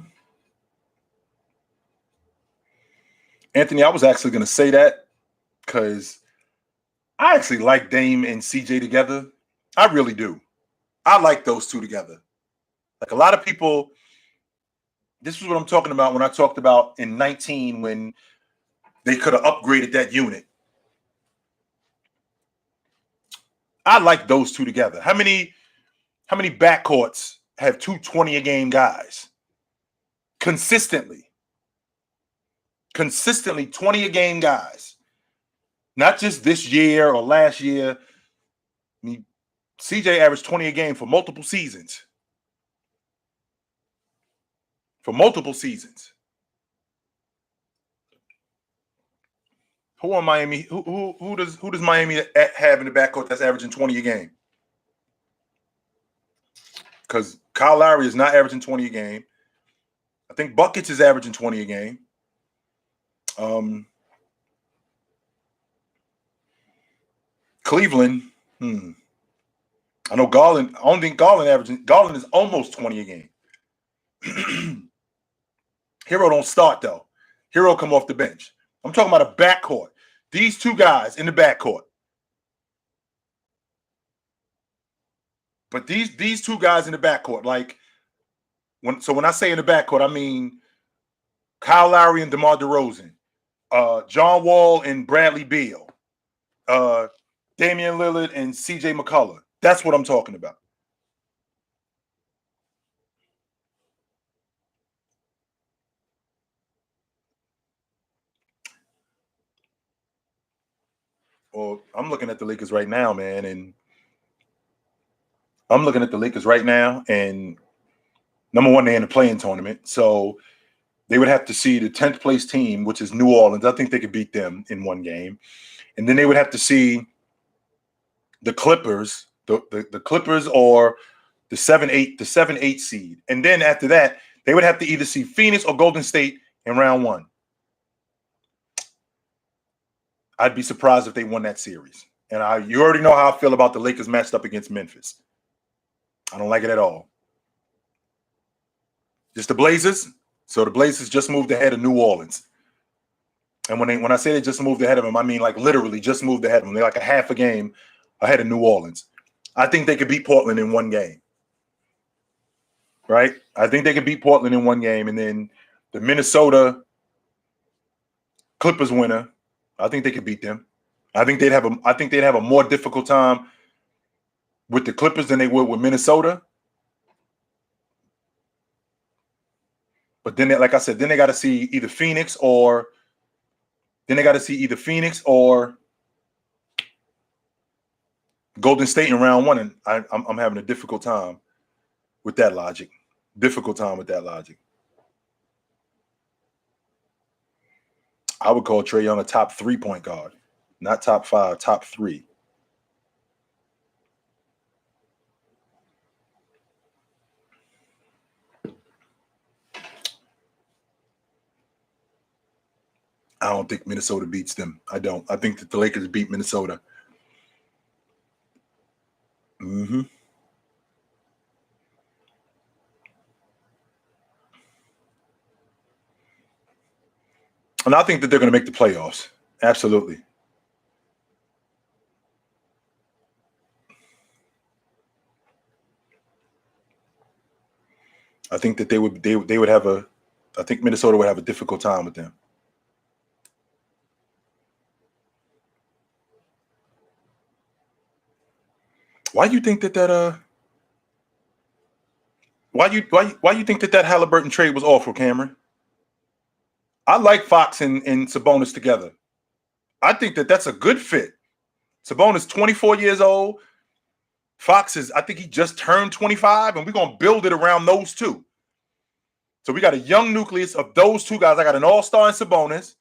Anthony, I was actually going to say that because I actually like Dame and CJ together. I really do. I like those two together. Like a lot of people, this is what I'm talking about when I talked about in 19 when they could have upgraded that unit. I like those two together. How many backcourts have 220 a game guys? Consistently 20 a game guys. Not just this year or last year. I mean, CJ averaged 20 a game for multiple seasons. For multiple seasons. Who on Miami? Who does Miami have in the backcourt that's averaging 20 a game? Because Kyle Lowry is not averaging 20 a game. I think Buckets is averaging 20 a game. Cleveland. I know Garland. I don't think Garland is almost 20 a game. Hero don't start though. Hero come off the bench. I'm talking about a backcourt. These two guys in the backcourt. But these two guys in the backcourt, like when I say in the backcourt, I mean Kyle Lowry and DeMar DeRozan, John Wall and Bradley Beal, Damian Lillard and CJ McCullough. That's what I'm talking about. Well, I'm looking at the Lakers right now, man, and number one, they're in the play-in tournament, so they would have to see the 10th place team, which is New Orleans. I think they could beat them in one game, and then they would have to see the Clippers, the Clippers or the 7-8 seed, and then after that, they would have to either see Phoenix or Golden State in round one. I'd be surprised if they won that series. And you already know how I feel about the Lakers matched up against Memphis. I don't like it at all. Just the Blazers. So the Blazers just moved ahead of New Orleans. And when I say they just moved ahead of them, I mean like literally just moved ahead of them. They're like a half a game ahead of New Orleans. I think they could beat Portland in one game. Right? I think they could beat Portland in one game. And then the Minnesota Clippers winner, I think they could beat them. I think they'd have a more difficult time with the Clippers than they would with Minnesota. But then, like I said, then they got to see either Phoenix or Golden State in round one, and I'm having a difficult time with that logic. I would call Trae Young a top 3 point guard, not top 5, top 3. I don't think Minnesota beats them. I don't. I think that the Lakers beat Minnesota. Mm-hmm. And I think that they're going to make the playoffs. Absolutely. I think that they would have I think Minnesota would have a difficult time with them. Why do you think that why you think that Halliburton trade was awful, Cameron? I like Fox and Sabonis together. I think that that's a good fit. Sabonis 24 years old. Fox I think he just turned 25, and we're going to build it around those two. So we got a young nucleus of those two guys. I got an all-star in Sabonis,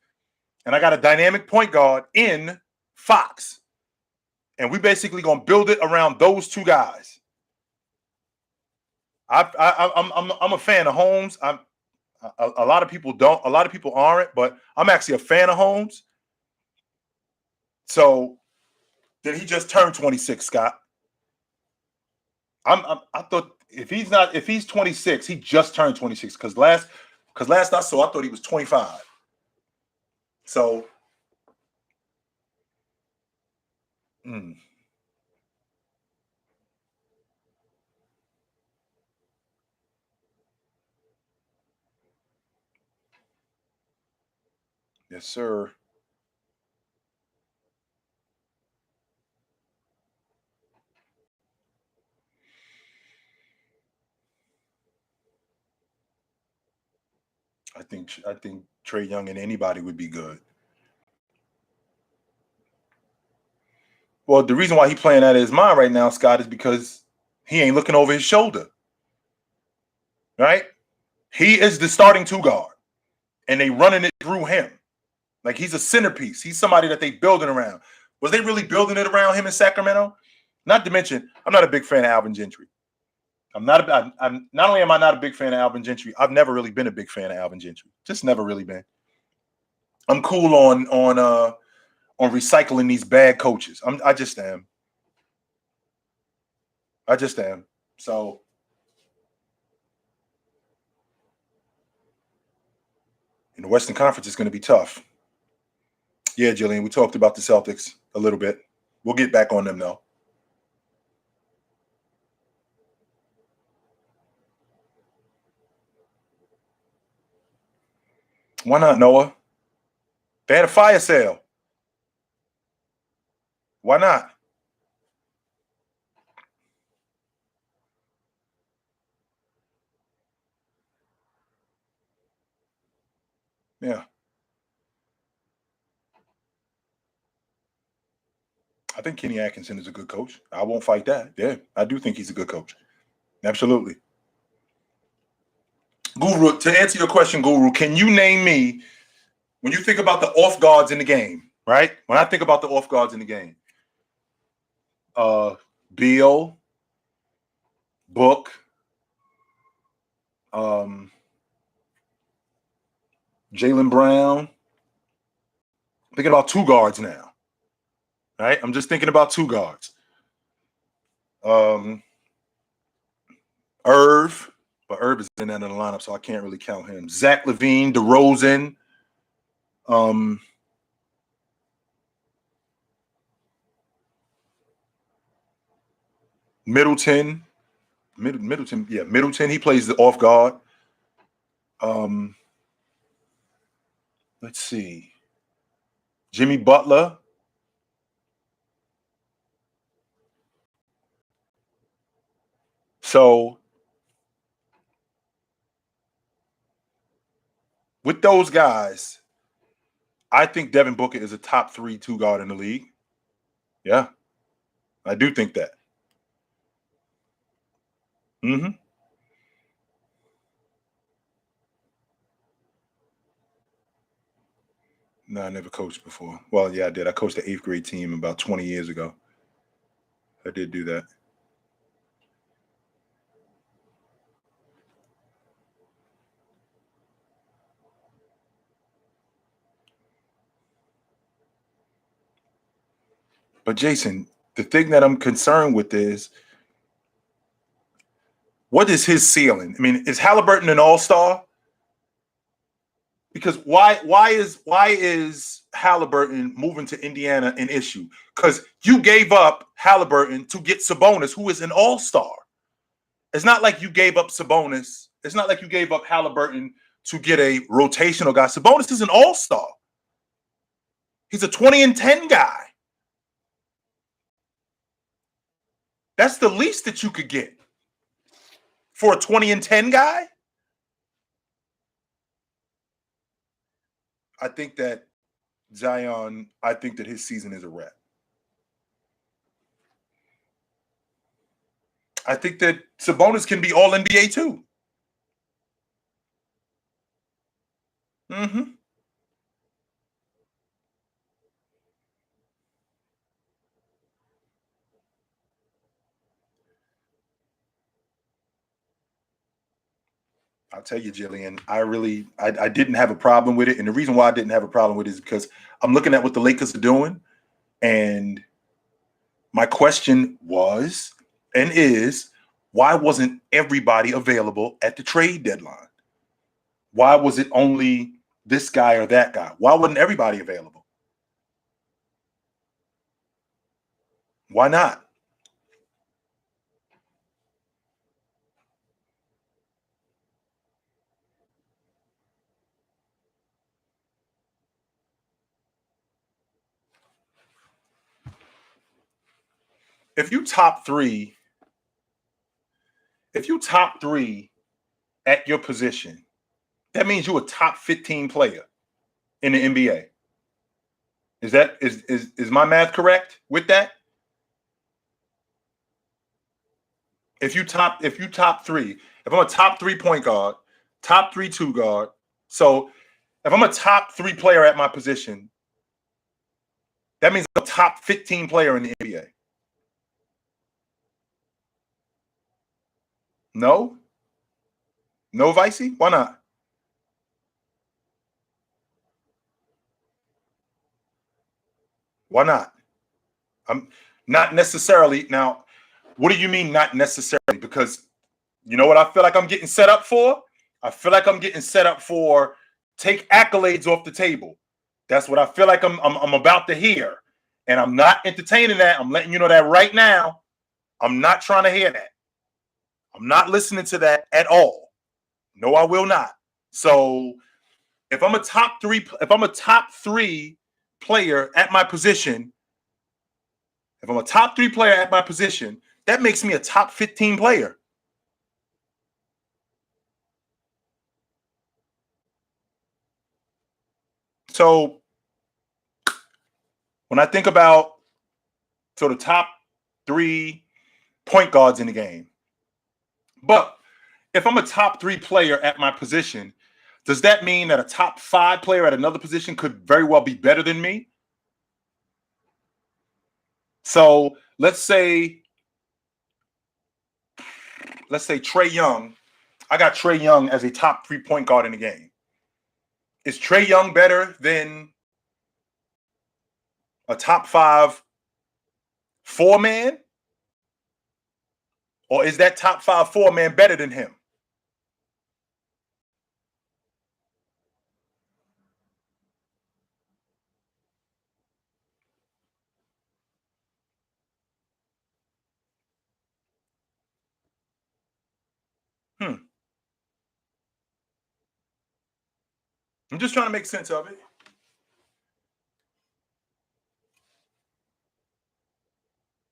and I got a dynamic point guard in Fox. And we basically going to build it around those two guys. I'm a fan of Holmes. A lot of people don't. A lot of people aren't, but I'm actually a fan of Holmes. So did he just turn 26, Scott? I thought if he's 26, he just turned 26. Because last I saw, I thought he was 25. So, yes, sir. I think Trae Young and anybody would be good. Well, the reason why he's playing out of his mind right now, Scott, is because he ain't looking over his shoulder. Right? He is the starting two guard, and they running it through him. Like he's a centerpiece. He's somebody that they building around. Was they really building it around him in Sacramento? Not to mention, I'm not a big fan of Alvin Gentry. I'm not only am I not a big fan of Alvin Gentry, I've never really been a big fan of Alvin Gentry. Just never really been. I'm cool on recycling these bad coaches. I just am. So in the Western Conference, it's going to be tough. Yeah, Jillian, we talked about the Celtics a little bit. We'll get back on them, though. Why not, Noah? They had a fire sale. Why not? Yeah. I think Kenny Atkinson is a good coach. I won't fight that. Yeah, I do think he's a good coach. Absolutely. Guru, to answer your question, Guru, can you name me, when you think about the off guards in the game, right? When I think about the off guards in the game, Beal, Book, Jaylen Brown. Thinking about two guards now, right? I'm just thinking about two guards. Irv, but Irv is in that in the lineup, so I can't really count him. Zach LaVine, DeRozan, Middleton. Middleton. He plays the off guard. Let's see. Jimmy Butler. So with those guys, I think Devin Booker is a top 3 two guard in the league. Yeah, I do think that. Mm-hmm. No, I never coached before. Well, yeah, I did. I coached the 8th grade team about 20 years ago. I did do that. But Jason, the thing that I'm concerned with is, what is his ceiling? I mean, is Halliburton an all-star? Because why is Halliburton moving to Indiana an issue? Because you gave up Halliburton to get Sabonis, who is an all-star. It's not like you gave up Sabonis. It's not like you gave up Halliburton to get a rotational guy. Sabonis is an all-star. He's a 20-10 guy. That's the least that you could get for a 20-10 guy. I think that Zion, I think that his season is a wrap. I think that Sabonis can be all NBA too. Mm-hmm. I'll tell you, Jillian, I didn't have a problem with it. And the reason why I didn't have a problem with it is because I'm looking at what the Lakers are doing. And my question was and is, Why wasn't everybody available at the trade deadline? Why was it only this guy or that guy? Why wasn't everybody available? Why not? If you top three at your position, that means you're a top 15 player in the NBA. Is my math correct with that? If you top three, if I'm a top 3 point guard, top 3 2 guard, so if I'm a top 3 player at my position, that means I'm a top 15 player in the NBA. No? No, Vicey? Why not? Why not? I'm not necessarily. Now, what do you mean not necessarily? Because you know what I feel like I'm getting set up for? I feel like I'm getting set up for take accolades off the table. That's what I feel like I'm about to hear. And I'm not entertaining that. I'm letting you know that right now. I'm not trying to hear that. I'm not listening to that at all. No, I will not. So if I'm a top 3 player at my position, that makes me a top 15 player. So when I think about the top 3 point guards in the game, but if I'm a top 3 player at my position, does that mean that a top 5 player at another position could very well be better than me? So let's say Trae Young. I got Trae Young as a top 3 point guard in the game. Is Trae Young better than a top 5 4-man? Or is that top 5 4-man better than him? I'm just trying to make sense of it.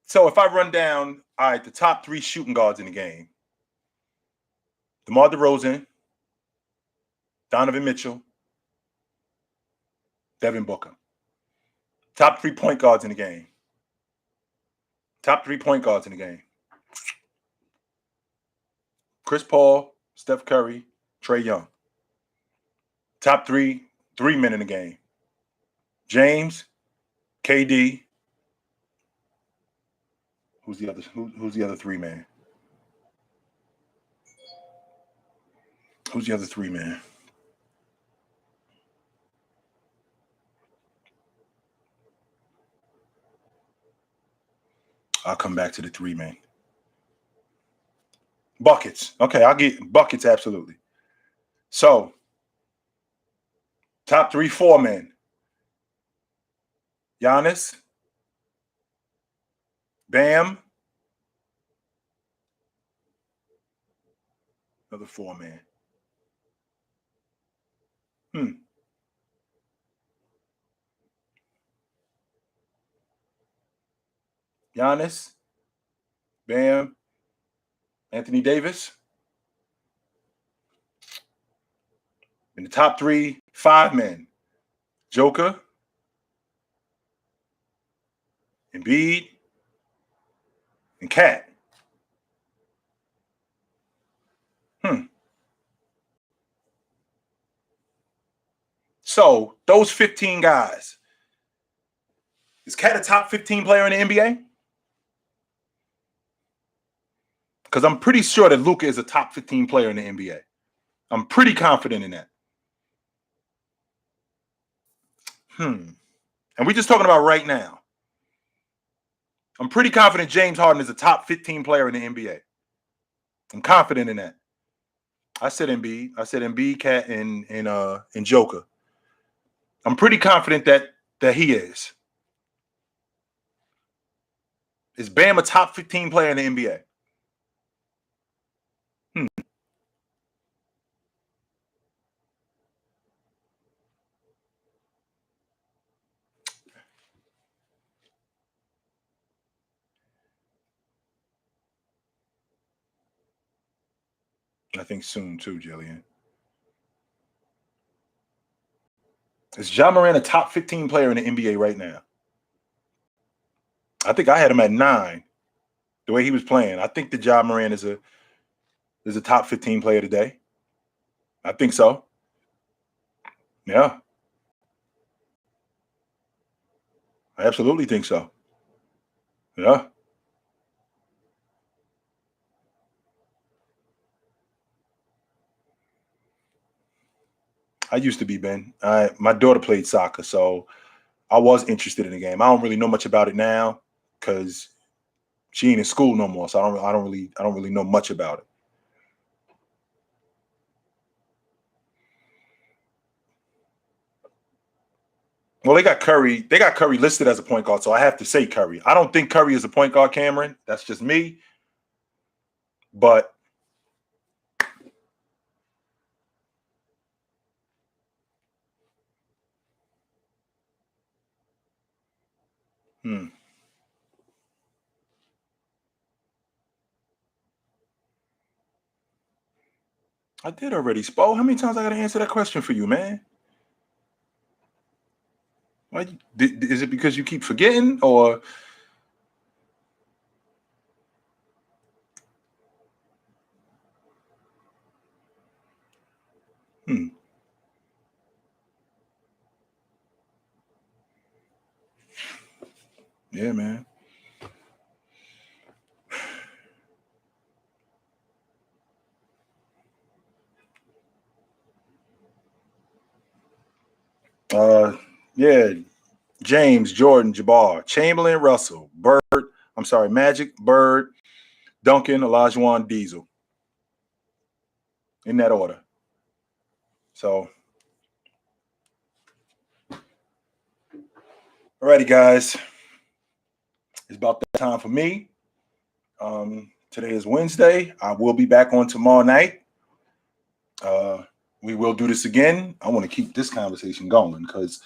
So if I run down, all right, the top 3 shooting guards in the game: DeMar DeRozan, Donovan Mitchell, Devin Booker. Top 3 point guards in the game. Chris Paul, Steph Curry, Trae Young. Top 3 men in the game: James, KD. Who's the other 3 man? Who's the other 3 man? I'll come back to the 3 men. Buckets. Okay, I'll get buckets, absolutely. So, top 3 4 men: Giannis, Bam, another 4 man. Giannis, Bam, Anthony Davis. In the top 3 5 men: Joker, Embiid, and Cat. So those 15 guys, is Cat a top 15 player in the NBA? Because I'm pretty sure that Luka is a top 15 player in the NBA. I'm pretty confident in that. And we're just talking about right now. I'm pretty confident James Harden is a top 15 player in the NBA. I'm confident in that. I said Embiid. I said Embiid, Cat, and Joker. I'm pretty confident that he is. Is Bam a top 15 player in the NBA? I think soon too, Jillian. Is Ja Morant a top 15 player in the NBA right now? I think I had him at 9. The way he was playing, I think that Ja Morant is a top 15 player today. I think so. Yeah, I absolutely think so. Yeah. I used to be, Ben. My daughter played soccer, so I was interested in the game. I don't really know much about it now because she ain't in school no more, so I don't really know much about it. Well, they got Curry. They got Curry listed as a point guard, so I have to say Curry. I don't think Curry is a point guard, Cameron. That's just me. But I did already. Spo, how many times I got to answer that question for you, man? Is it because you keep forgetting, or? Yeah, man. Yeah. James, Jordan, Jabbar, Chamberlain, Russell, Bird. I'm sorry, Magic, Bird, Duncan, Olajuwon, Diesel. In that order. So, alrighty, guys. It's about that time for me. Today is Wednesday. I will be back on tomorrow night. We will do this again. I want to keep this conversation going because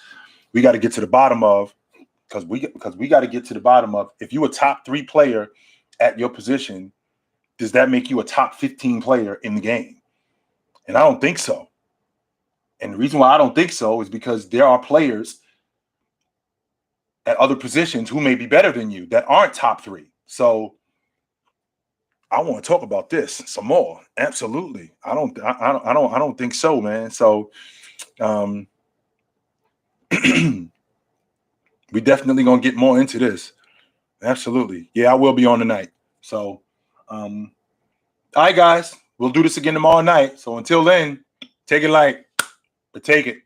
we got to get to the bottom of we got to get to the bottom of if you're a top 3 player at your position, does that make you a top 15 player in the game? And I don't think so. And the reason why I don't think so is because there are players at other positions who may be better than you that aren't top 3. So I want to talk about this some more. Absolutely. I don't think so, man. So we definitely gonna get more into this. Absolutely. Yeah, I will be on tonight. So all right, guys, we'll do this again tomorrow night. So until then, take it light, but take it.